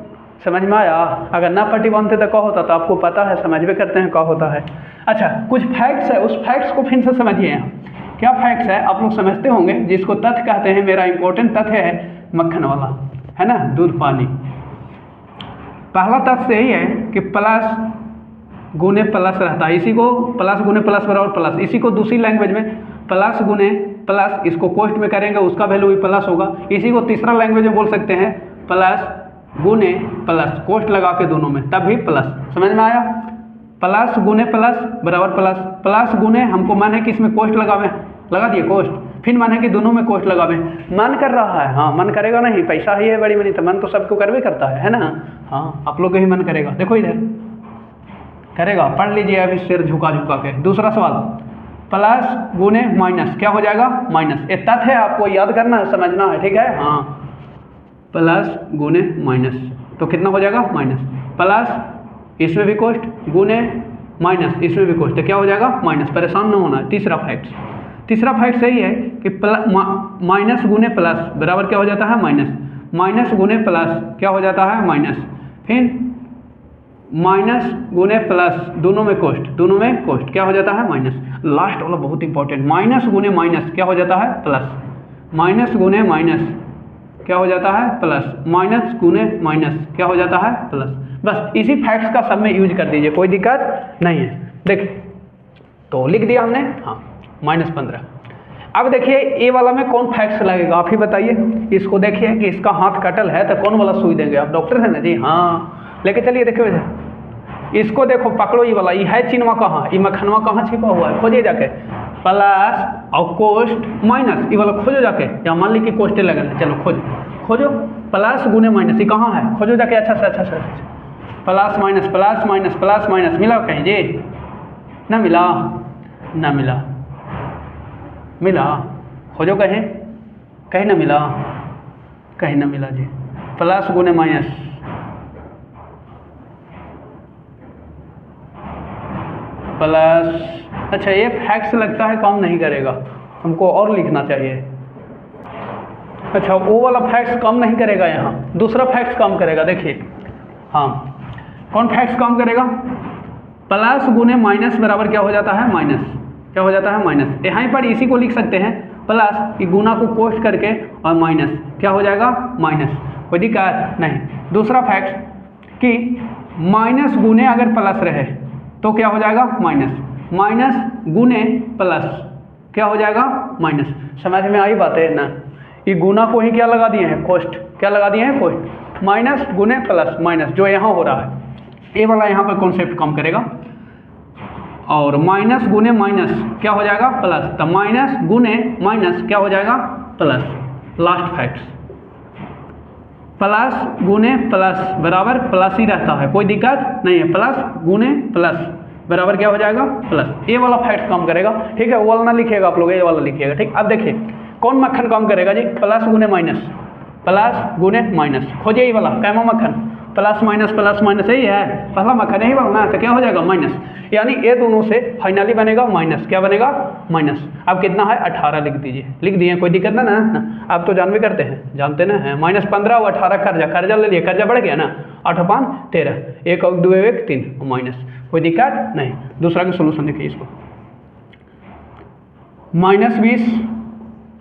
समझ में आया। अगर ना पट्टी बांधते तो क्या होता, तो आपको पता है, समझ में करते हैं क्या होता है। अच्छा, कुछ फैक्ट्स है, उस फैक्ट्स को फिर से समझिए। क्या फैक्ट्स है आप लोग समझते होंगे, जिसको तथ्य कहते हैं। मेरा इंपॉर्टेंट तथ्य है मक्खन वाला, है ना, दूध पानी। पहला तथ्य यही है कि प्लस गुने प्लस रहता है, इसी को प्लस गुने प्लस बराबर प्लस, इसी को दूसरी लैंग्वेज में प्लस गुने प्लस, इसको कोष्ट में करेंगे उसका वैल्यू भी प्लस होगा। इसी को तीसरा लैंग्वेज में बोल सकते हैं प्लस गुने प्लस, कोष्ट लगा के दोनों में, तब भी प्लस। समझ में आया। प्लस गुने प्लस बराबर प्लस, प्लस गुने हमको मन है कि इसमें कोष्ट लगावे, लगा दिए कोष्ट, फिर मन है कि दोनों में कोष्ट लगावे, मन कर रहा है, हाँ मन करेगा नहीं, पैसा ही है बड़ी बड़ी, तो मन तो सबको करवे करता है ना। हाँ, आप लोग का ही मन करेगा, देखो इधर करेगा, पढ़ लीजिए अभी सिर झुका झुका के। दूसरा सवाल, प्लस गुने माइनस क्या हो जाएगा, माइनस। ये तथ्य है, आपको याद करना है, समझना है, ठीक है। हाँ, प्लस गुने माइनस तो कितना हो जाएगा, माइनस। प्लस इसमें भी कोष्ट, गुने माइनस इसमें भी कोष्ट, तो क्या हो जाएगा, माइनस। परेशान न होना है। तीसरा फैक्ट सही है कि माइनस गुने प्लस बराबर क्या हो जाता है, माइनस। माइनस गुने प्लस क्या हो जाता है, माइनस। फिर माइनस गुने प्लस, दोनों में कोष्ट क्या हो जाता है, माइनस। लास्ट वाला बहुत इंपॉर्टेंट, माइनस गुने माइनस क्या हो जाता है, प्लस। माइनस गुने माइनस क्या हो जाता है, प्लस। माइनस गुने माइनस क्या हो जाता है, प्लस। बस इसी फैक्ट्स का सब में यूज कर दीजिए, कोई दिक्कत नहीं है। देखिए तो लिख दिया हमने, हाँ -15। अब देखिए ए वाला में कौन फैक्ट्स लगेगा, आप ही बताइए। इसको देखिए कि इसका हाथ कटल है तो कौन वाला सुई देंगे, आप डॉक्टर हैं ना जी, हाँ लेके चलिए। देखिए इसको देखो, पकड़ो ये वाला, ये है चिन्हवा कहाँ, ये मखनवा कहाँ छिपा हुआ है, खोजिए जाके। प्लस और कोष्ट माइनस, ये वाला खोजो जाके, या मान ली कि कोष्टे लगल है, चलो खोजो। प्लस गुने माइनस ये कहाँ है, खोजो जाके, अच्छा से। Plus minus plus minus plus minus, मिला कहीं जी, ना मिला, खोजो कहीं ना मिला जी। प्लस गुने माइनस, प्लस, अच्छा ये फैक्ट्स लगता है काम नहीं करेगा, हमको और लिखना चाहिए। अच्छा वो वाला फैक्ट्स काम नहीं करेगा, यहाँ दूसरा फैक्ट्स काम करेगा। देखिए हाँ, कौन फैक्ट्स काम करेगा, प्लस गुने माइनस बराबर क्या हो जाता है, माइनस। क्या हो जाता है, माइनस। यहाँ पर इसी को लिख सकते हैं, प्लस की गुना को कोष्ट करके और माइनस क्या हो जाएगा, माइनस। कोई दिक्कत नहीं। दूसरा फैक्ट कि माइनस गुने अगर प्लस रहे तो क्या हो जाएगा, माइनस। माइनस गुने प्लस क्या हो जाएगा, माइनस। समझ में आई बात है ना। ये गुना को ही क्या लगा दिए हैं, कोष्ट। क्या लगा दिए हैं, कोष्ट। माइनस गुने प्लस माइनस जो यहाँ हो रहा है, ये वाला यहाँ पर कॉन्सेप्ट काम करेगा। और माइनस गुने माइनस क्या हो जाएगा, प्लस। तो माइनस गुने माइनस क्या हो जाएगा, प्लस। लास्ट फैक्ट्स, प्लस गुने प्लस बराबर प्लस ही रहता है, कोई दिक्कत नहीं है। प्लस गुने प्लस बराबर क्या हो जाएगा, प्लस। ये वाला फैक्ट काम करेगा, ठीक है। वो वाला ना लिखिएगा आप लोग, ये वाला लिखिएगा, ठीक। अब देखिए कौन मक्खन काम करेगा जी, प्लस गुने माइनस, प्लस गुने माइनस। खोजिए ये वाला कैमा मक्खन, प्लस माइनस यही है, पहला मक्खन यही वाला ना, तो क्या हो जाएगा, माइनस। यानी ये दोनों से फाइनली बनेगा माइनस। क्या बनेगा, माइनस। अब कितना है, 18 लिख दीजिए। लिख दिए, कोई दिक्कत ना। आप तो जानते करते हैं, जानते ना हैं। -15 और 18 कर्जा ले लिए, कर्जा बढ़ गया ना, 8/13, 1 और 2 1 3 माइनस, कोई दिक्कत नहीं। दूसरा का सोल्यूशन देखिए, इसको -20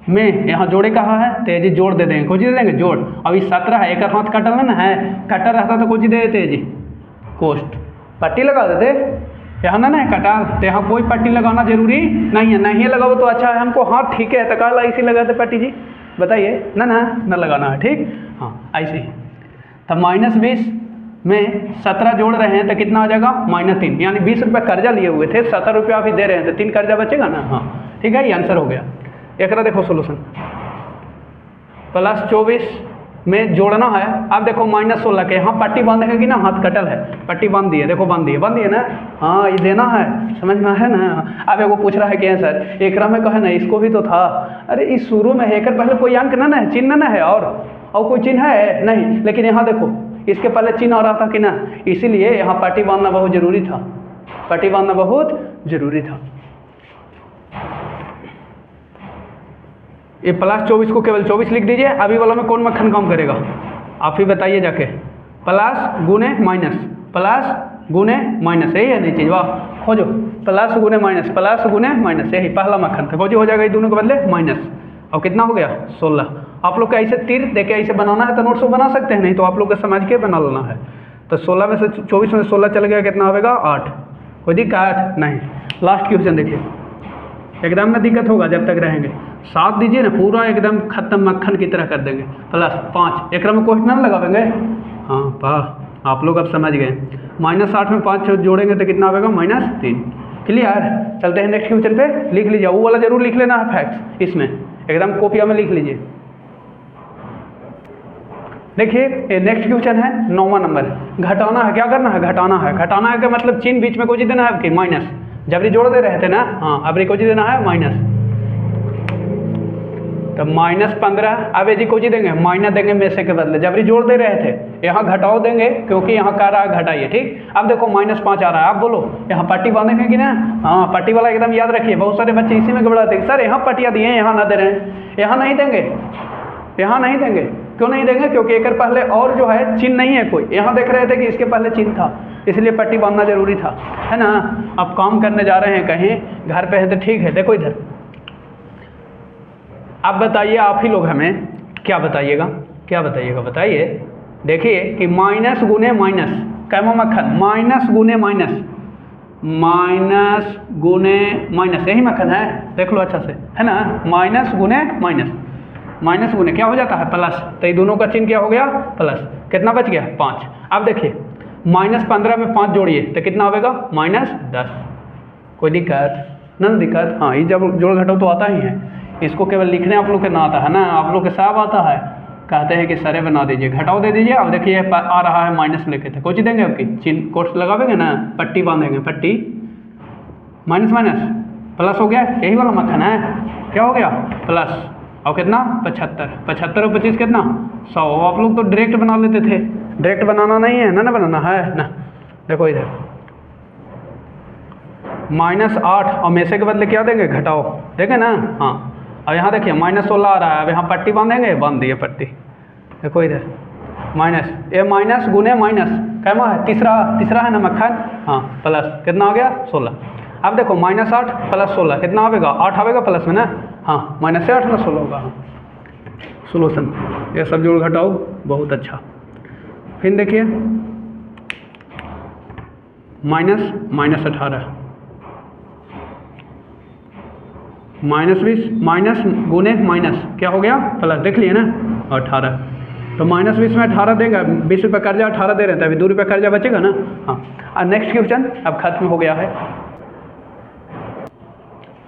में यहाँ जोड़े कहा है, तो जी जोड़ दे देंगे, कुछ दे देंगे जोड़। अभी 17 है, एक हाथ कटल है ना, है कटर रहता तो कुछ दे देते जी, कोष्ट पट्टी लगा देते। यहाँ ना कटाल, तो यहाँ कोई पट्टी लगाना जरूरी नहीं है, नहीं लगाओ तो अच्छा है, हमको हाँ ठीक है, तो काला ऐसे लगाते पट्टी जी, बताइए ना लगाना है, ठीक। हाँ ऐसे ही। तो -20 में 17 जोड़ रहे हैं तो कितना आ जाएगा -3, यानी 20 रुपये कर्जा लिए हुए थे, 17 रुपया अभी दे रहे हैं तो 3 कर्जा बचेगा ना। हाँ ठीक है, ये आंसर हो गया। एक देखो सोल्यूशन, +24 में जोड़ना है। अब देखो -16 के यहाँ पट्टी बांधेगा कि ना, हाथ कटल है, पट्टी बांध दिए, देखो बांध दिए ना। हाँ ये देना है, समझ में है ना। अब वो पूछ रहा है कि सर एकरा में कहे ना इसको भी तो था, अरे इस शुरू में है, एक पहले कोई अंक ना है, चिन्ह ना है और कोई चिन्ह है नहीं, लेकिन यहाँ देखो इसके पहले चिन्ह आ रहा था कि ना, इसीलिए यहाँ पट्टी बांधना बहुत जरूरी था, पट्टी बांधना बहुत जरूरी था। ये +24 को केवल 24 लिख दीजिए। अभी वाला में कौन मक्खन काम करेगा आप ही बताइए जाके, प्लस गुने माइनस, प्लस गुने माइनस, यही है नहीं चीज़, वाह खोजो, प्लस गुने माइनस, प्लस गुने माइनस, यही पहला मक्खन था। खोजो हो जाएगा ये दोनों के बदले माइनस, और कितना हो गया 16। आप लोग को ऐसे तीर देखे ऐसे बनाना है तो नोट्स बना सकते हैं, नहीं तो आप लोग को समझ के बना लेना है। तो 16 में से 24 में 16 चल गया, कितना होगा 8, कोई दिक्कत नहीं। लास्ट क्वेश्चन देखिए, एकदम में दिक्कत होगा जब तक रहेंगे, 7 दीजिए ना, पूरा एकदम खत्म मक्खन की तरह कर देंगे। +5 एक में क्वेश्चन लगावेंगे। हाँ वाह आप लोग अब समझ गए। -8 में 5 जोड़ेंगे तो कितना आएगा -3। क्लियर, चलते हैं नेक्स्ट क्वेश्चन पे। लिख लीजिए, वो वाला जरूर लिख लेना है फैक्ट्स, इसमें एकदम कॉपिया में लिख लीजिए। देखिए ये नेक्स्ट क्वेश्चन है 9वां नंबर, घटाना है। क्या करना है, घटाना है। घटाना है का मतलब चिन्ह बीच में कुछ देना है आपकी माइनस, जबरी जोड़ दे रहे थे ना, हाँ अब कुछ देना है माइनस, तो -15। अब ये जी को जी देंगे, माइनस देंगे में से के बदले, जबरी जोड़ दे रहे थे, यहाँ घटाओ देंगे क्योंकि यहाँ कह रहा है घटाइए, ठीक। अब देखो -5 आ रहा है, आप बोलो यहाँ पट्टी बांधेंगे कि ना। हाँ पट्टी वाला एकदम याद रखिए, बहुत सारे बच्चे इसी में घबराते हैं, सर यहाँ पट्टियाँ दिए हैं यहाँ ना दे रहे हैं, यहाँ नहीं देंगे, यहाँ नहीं देंगे। क्यों नहीं देंगे, क्योंकि एक पहले और जो है चिन्ह नहीं है कोई, यहाँ देख रहे थे कि इसके पहले चिन्ह था, इसलिए पट्टी बांधना जरूरी था, है ना। अब काम करने जा रहे हैं कहीं, घर पे है तो ठीक है। देखो इधर, अब बताइए आप ही लोग हमें क्या बताइएगा, क्या बताइएगा बताइए। देखिए कि माइनस गुने माइनस, कैमा मक्खन, माइनस गुने माइनस, माइनस गुने माइनस, यही मक्खन है, देख लो अच्छा से, है ना। माइनस गुने माइनस, माइनस गुने क्या हो जाता है प्लस, तो ये दोनों का चिन्ह क्या हो गया प्लस। कितना बच गया 5। अब देखिए -15 में 5 जोड़िए तो कितना आएगा -10। कोई दिक्कत ना दिक्कत। हाँ ये जब जोड़ घटाओ तो आता ही है, इसको केवल लिखने आप लोग के ना आता है ना, आप लोग के साहब आता है, कहते हैं कि सरे बना दीजिए, घटाओ दे दीजिए। अब देखिए आ रहा है माइनस लेके, थे कुछ देंगे आपकी चिन्ह कोट्स लगावेंगे ना, पट्टी बांधेंगे, पट्टी माइनस माइनस प्लस हो गया, यही वाला मक्खन है, क्या हो गया प्लस। और कितना 75, 75 और 25 कितना 100। आप लोग तो डायरेक्ट बना लेते थे, डायरेक्ट बनाना नहीं है ना, बनाना है ना। देखो इधर -8 और में से के बदले क्या देंगे घटाओ, देखें ना। हाँ अब यहाँ देखिए -16 आ रहा है, अब यहाँ पट्टी बांधेंगे, बांध दिए पट्टी। देखो इधर माइनस, ये माइनस गुने माइनस, कैमा है तीसरा है ना मक्खन, हाँ प्लस, कितना आ गया 16। अब देखो -8 + 16 कितना आएगा 8 आएगा प्लस में ना, हाँ -8 ना 16 होगा। हाँ सोल्यूशन, ये सब जोड़ घटाओ बहुत अच्छा। फिर देखिए -18 -20 माइनस गुने माइनस क्या हो गया प्लस, देख लिए ना 18। तो -20 में 18 देगा, 20 रुपये कर्जा 18 दे रहे थे, अभी 2 रुपये कर्जा बचेगा ना। हाँ और नेक्स्ट क्वेश्चन अब खत्म हो गया है।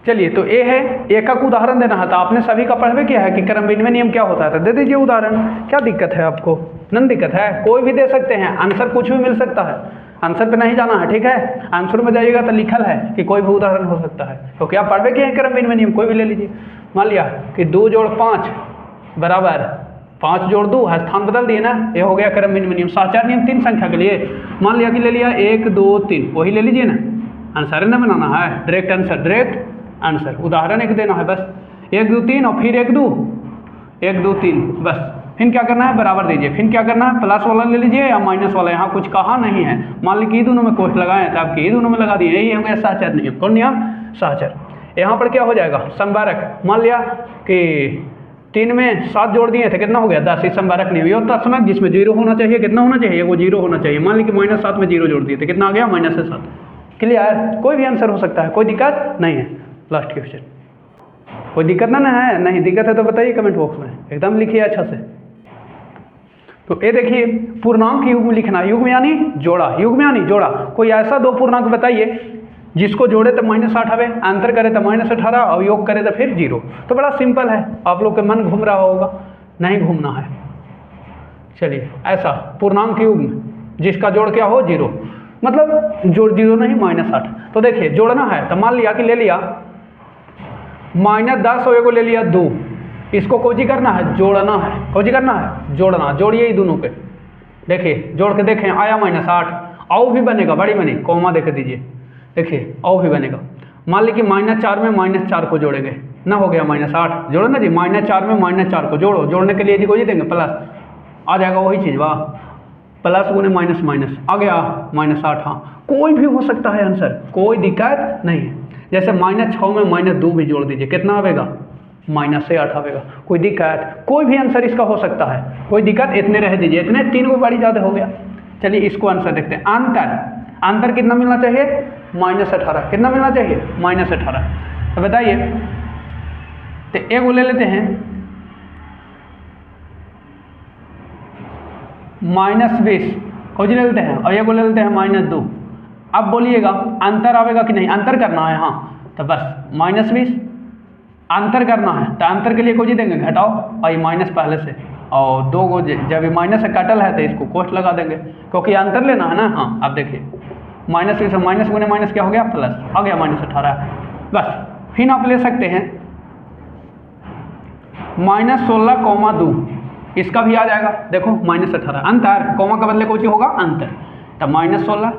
चलिए तो ये है, एक का उदाहरण देना है, तो आपने सभी का पढ़वे किया है कि क्रम विनिमय नियम क्या होता है, तो दे दीजिए उदाहरण। क्या दिक्कत है आपको, नहीं दिक्कत है, कोई भी दे सकते हैं, आंसर कुछ भी मिल सकता है, आंसर पे नहीं जाना है, ठीक है। आंसर में जाइएगा तो लिखल है कि कोई भी उदाहरण हो सकता है, तो क्या पढ़वे किए हैं क्रम विनिमय नियम, कोई भी ले लीजिए। मान लिया कि 2 जोड़ 5 बराबर 5 जोड़ 2 है, स्थान बदल दिए ना, ये हो गया क्रम विनिमय नियम। साचार नियम 3 संख्या के लिए, मान लिया कि ले लिया 1 2 3, वही ले लीजिए ना, आंसर न बनाना है, डायरेक्ट आंसर, डायरेक्ट आंसर। उदाहरण एक देना है बस, 1 2 3 और फिर 1 2 3 बस। फिर क्या करना है बराबर दीजिए, फिर क्या करना है प्लस वाला ले लीजिए या माइनस वाला, यहाँ कुछ कहा नहीं है। मान ली कि दोनों में कोष्ठ लगाए तो आपके दोनों में लगा दिए, यही हो गया साचार नियम। कौन नियम, साचार। यहाँ पर क्या हो जाएगा संबारक, मान लिया कि 3 में 7 जोड़ दिए थे, कितना हो गया 10, इस संबारक नियम। ये होता समय जिसमें 0 होना चाहिए, कितना होना चाहिए वो 0 होना चाहिए। मान ली कि -7 में 0 जोड़ दिए थे, कितना आ गया -7। क्लियर, कोई भी आंसर हो सकता है, कोई दिक्कत नहीं है। लास्ट क्वेश्चन, कोई दिक्कत ना है, नहीं दिक्कत है तो बताइए कमेंट बॉक्स में, एकदम लिखिए अच्छा से। तो ये देखिए पूर्णांक युग्म लिखना, युग्म यानी जोड़ा, युग्म यानी जोड़ा। कोई ऐसा दो पूर्णांक बताइए जिसको जोड़े तो -8 आवे, अंतर करे तो -18 और योग करे तो फिर 0। तो बड़ा सिंपल है, आप लोग के मन घूम रहा होगा, नहीं घूमना है। चलिए ऐसा पूर्णांक युग्म जिसका जोड़ क्या हो 0, मतलब जोड़ 0 नहीं -8। तो देखिए जोड़ना है तो मान लिया कि ले लिया -10 और एगो ले लिया 2, इसको कोजी करना है, जोड़ना है, कोजी करना है, जोड़ना, जोड़िए ही दोनों के। देखिए जोड़ के देखें आया -8, औ भी बनेगा, बड़ी बनी, कॉमा देख दीजिए, देखिए औ भी बनेगा। मान लीजिए -4 में -4 को जोड़ेंगे, ना हो गया -8, जोड़ो ना जी, -4 में -4 को जोड़ो, जोड़ने के लिए जी कोई देंगे प्लस, आ जाएगा वही चीज़, वाह, प्लस गुने माइनस माइनस आ गया -8। हाँ कोई भी हो सकता है आंसर, कोई दिक्कत नहीं है। जैसे -6 में -2 भी जोड़ दीजिए, कितना आवेगा -8 आवेगा, कोई दिक्कत, कोई भी आंसर इसका हो सकता है, कोई दिक्कत, इतने रह दीजिए, इतने 3 को बड़ी ज़्यादा हो गया। चलिए इसको आंसर देखते हैं। अंतर कितना मिलना चाहिए -18, कितना मिलना चाहिए -18। तो बताइए, तो एक ले लेते हैं -20 खोज ले लेते हैं, और ये को ले लेते हैं -2। अब बोलिएगा अंतर आवेगा कि नहीं, अंतर करना है, हाँ तो बस -20 अंतर करना है, तो अंतर के लिए खोज देंगे, घटाओ और ये माइनस पहले से, और 2 को जब ये माइनस से कटल है तो इसको कोष्ठ लगा देंगे, क्योंकि अंतर लेना है ना। हाँ अब देखिए -20 से माइनस गुने माइनस क्या हो गया, प्लस, आ गया -18। बस फिर आप ले सकते हैं -16,2, इसका भी आ जाएगा, देखो -18 अंतर, कॉमा के बदले कोई होगा अंतर, तब -16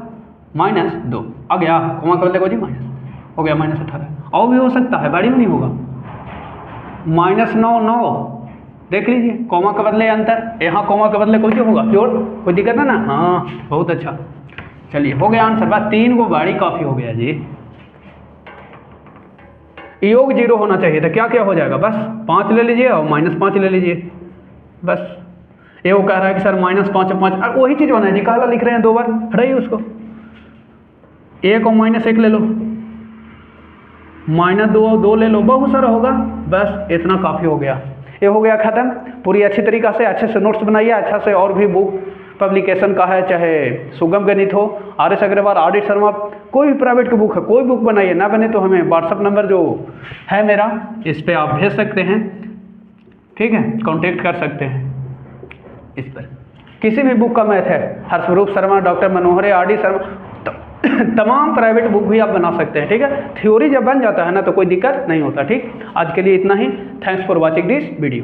-2 आ गया, कॉमा के बदले कोई माइनस, हो गया -18। और भी हो सकता है, बड़ी में नहीं होगा, -9 देख लीजिए, कॉमा के बदले अंतर, यहाँ कॉमा के बदले कोई होगा जोड़, कोई दिक्कत है ना। हाँ बहुत अच्छा, चलिए हो गया आंसर, बस 3 को बड़ी काफ़ी हो गया जी। योग 0 होना चाहिए था, क्या क्या हो जाएगा, बस 5 ले लीजिए और -5 ले लीजिए, बस। ये वो कह रहा है कि सर -5 और 5, और वही चीज़ होना है जी, काला लिख रहे हैं 2 बार, हटाइए उसको, 1 और -1 ले लो, -2 और 2 ले लो, बहुत सारा होगा, बस इतना काफ़ी हो गया। ये हो गया ख़त्म। पूरी अच्छी तरीक़ा से अच्छे से नोट्स बनाइए, अच्छा से, और भी बुक पब्लिकेशन का है, चाहे सुगम गणित हो, RS अग्रवाल, RD शर्मा, कोई भी प्राइवेट की बुक है, कोई बुक बनाइए, ना बने तो हमें व्हाट्सअप नंबर जो है मेरा, इस पर आप भेज सकते हैं, ठीक है, कांटेक्ट कर सकते हैं इस पर। किसी भी बुक का मैथ है, हर्षरूप शर्मा, डॉक्टर मनोहर, RD शर्मा, तमाम प्राइवेट बुक भी आप बना सकते हैं, ठीक है। थ्योरी जब बन जाता है ना तो कोई दिक्कत नहीं होता, ठीक। आज के लिए इतना ही, thanks for watching this video.